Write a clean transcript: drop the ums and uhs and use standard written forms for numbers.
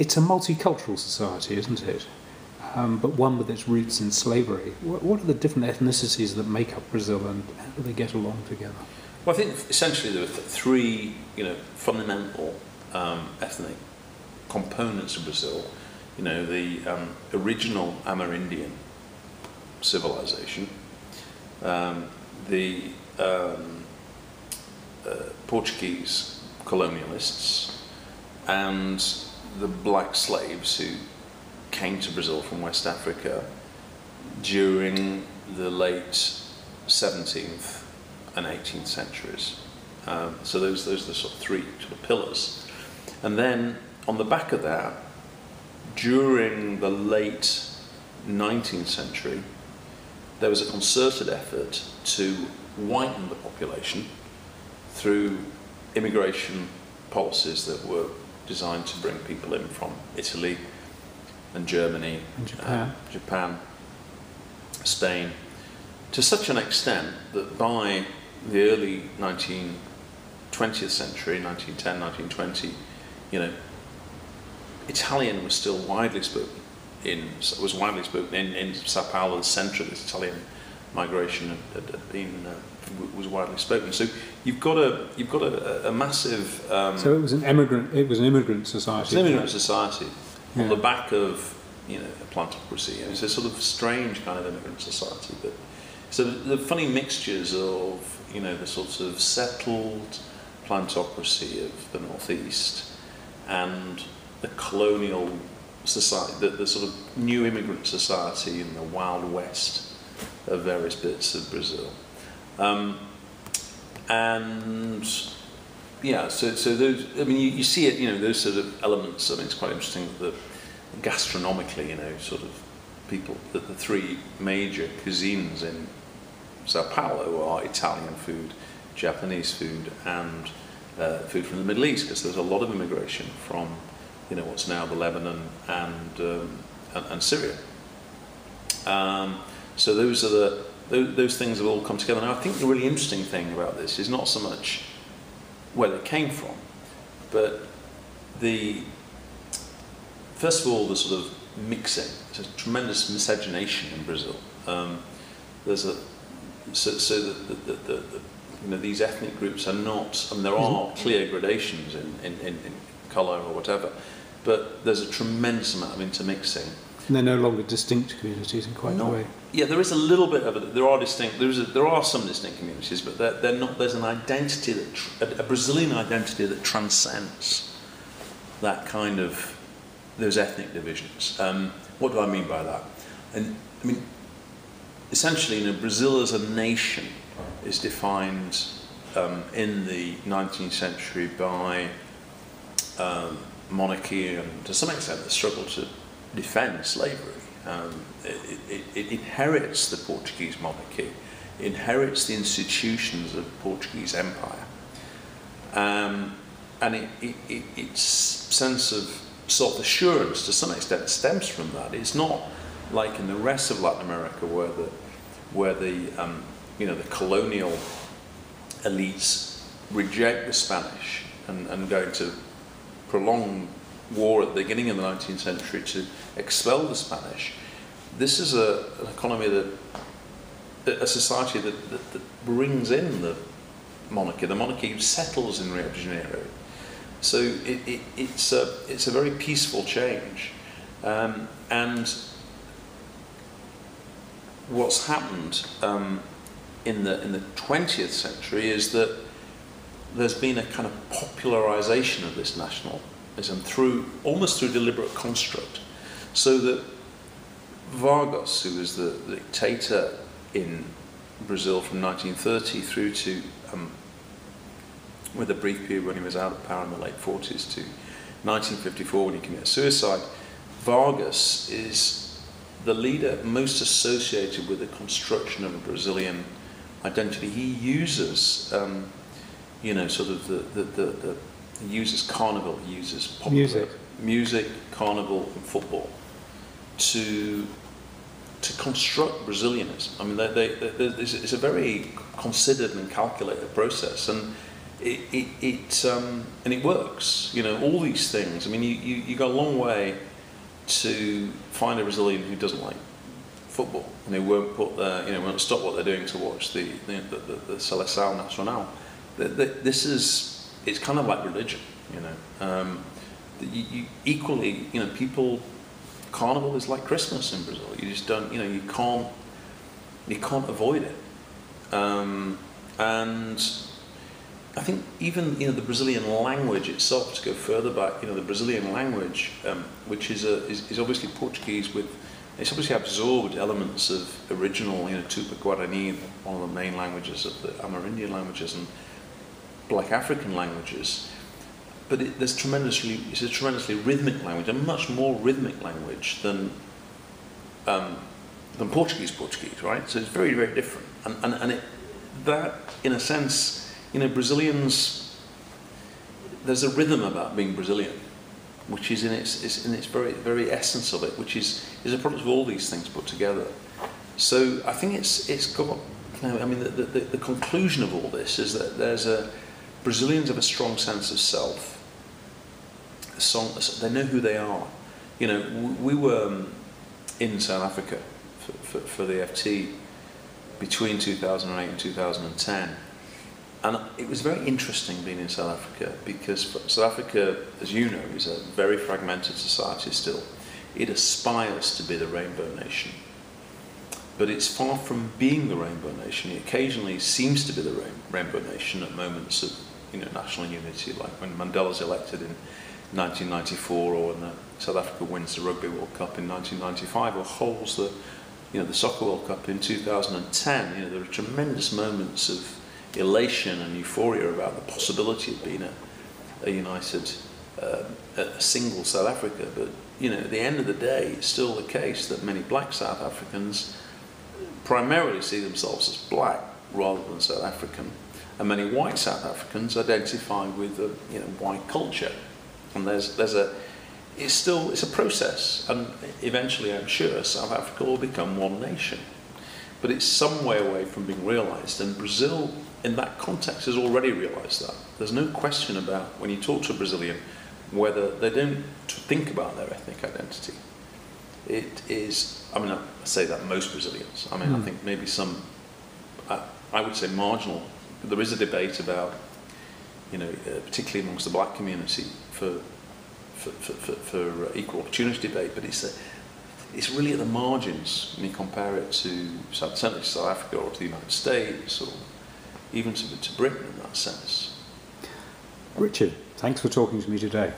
it's a multicultural society, isn't it? But one with its roots in slavery. What are the different ethnicities that make up Brazil, and how do they get along together? Well, I think essentially there were three, fundamental ethnic components of Brazil. The original Amerindian civilization, the Portuguese colonialists, and the black slaves who came to Brazil from West Africa during the late 17th and 18th centuries. So those are the sort of three sort of pillars. And then on the back of that, during the late 19th century, there was a concerted effort to whiten the population through immigration policies that were designed to bring people in from Italy and Germany, and Japan, Spain, to such an extent that by the early 20th century, 1910, 1920, Italian was still widely spoken in Sao Paulo. The centre of this Italian migration was widely spoken. So you've got a massive. So it was an immigrant society. It's an immigrant society on the back of a plantocracy. It's a sort of strange kind of immigrant society. But so the funny mixtures of the sorts of settled plantocracy of the northeast and the colonial society, the sort of new immigrant society in the Wild West of various bits of Brazil. So those, you see it, those sort of elements. It's quite interesting that gastronomically, sort of people, that the three major cuisines in Sao Paulo are Italian food, Japanese food, and food from the Middle East, because there's a lot of immigration from what's now the Lebanon and Syria. So those are those things have all come together. Now I think the really interesting thing about this is not so much where they came from, but first of all the sort of mixing. There's a tremendous miscegenation in Brazil. There's these ethnic groups are not. There are clear gradations in colour or whatever, but there's a tremendous amount of intermixing. And they're no longer distinct communities in quite a way. Yeah, there is a little bit of it. There are some distinct communities, but they're not. There's an identity a Brazilian identity that transcends that kind of those ethnic divisions. What do I mean by that? And essentially, Brazil as a nation is defined in the 19th century by monarchy and, to some extent, the struggle to defend slavery. It inherits the Portuguese monarchy, it inherits the institutions of the Portuguese Empire, and its sense of self-assurance, to some extent, stems from that. It's not like in the rest of Latin America, where the colonial elites reject the Spanish and go into prolonged war at the beginning of the 19th century to expel the Spanish. This is an economy a society that brings in the monarchy. The monarchy settles in Rio de Janeiro. So it's a very peaceful change. And what's happened in the 20th century is that there's been a kind of popularization of this nationalism almost through deliberate construct, so that Vargas, who was the dictator in Brazil from 1930 through to with a brief period when he was out of power in the late 40s to 1954 when he committed suicide, Vargas is the leader most associated with the construction of a Brazilian identity. He uses he uses carnival, he uses popular music, carnival, and football to construct Brazilianism. It's a very considered and calculated process, and and it works. You know, all these things. I mean, you go a long way to find a Brazilian who doesn't like football and who won't put their, you know, won't stop what they're doing to watch the Seleção Nacional. This is, it's kind of like religion, you know. You equally, you know, people, carnival is like Christmas in Brazil. You just don't, you know, you can't avoid it. And I think even, you know, the Brazilian language itself, to go further back, you know, the Brazilian language, which is obviously Portuguese with, it's obviously absorbed elements of original, you know, Tupi-Guarani, one of the main languages of the Amerindian languages and Black African languages. But it's a tremendously rhythmic language, a much more rhythmic language than Portuguese, right? So it's very, very different. And that, in a sense, you know, Brazilians, there's a rhythm about being Brazilian, which is in its very, very essence of it, which is a product of all these things put together. So I think it's got, you know, I mean, the conclusion of all this is that Brazilians have a strong sense of self. They know who they are. You know, we were in South Africa for the FT between 2008 and 2010, and it was very interesting being in South Africa, because South Africa, as you know, is a very fragmented society still. It aspires to be the rainbow nation, but it's far from being the rainbow nation. It occasionally seems to be the rainbow nation at moments of, you know, national unity, like when Mandela's elected in 1994, or when South Africa wins the Rugby World Cup in 1995, or holds the, you know, the Soccer World Cup in 2010. You know, there are tremendous moments of elation and euphoria about the possibility of being a united, a single South Africa. But, you know, at the end of the day, it's still the case that many black South Africans primarily see themselves as black rather than South African, and many white South Africans identify with the, you know, white culture. And it's a process, and eventually, I'm sure, South Africa will become one nation. But it's some way away from being realised, and Brazil, in that context, has already realised that. There's no question about, when you talk to a Brazilian, whether they don't think about their ethnic identity. It is, I mean, I say that most Brazilians. I mean, I think maybe some, I would say marginal. There is a debate about, you know, particularly amongst the black community, for equal opportunity debate, but it's really at the margins when you compare it to certainly South Africa or to the United States, or even to Britain in that sense. Richard, thanks for talking to me today.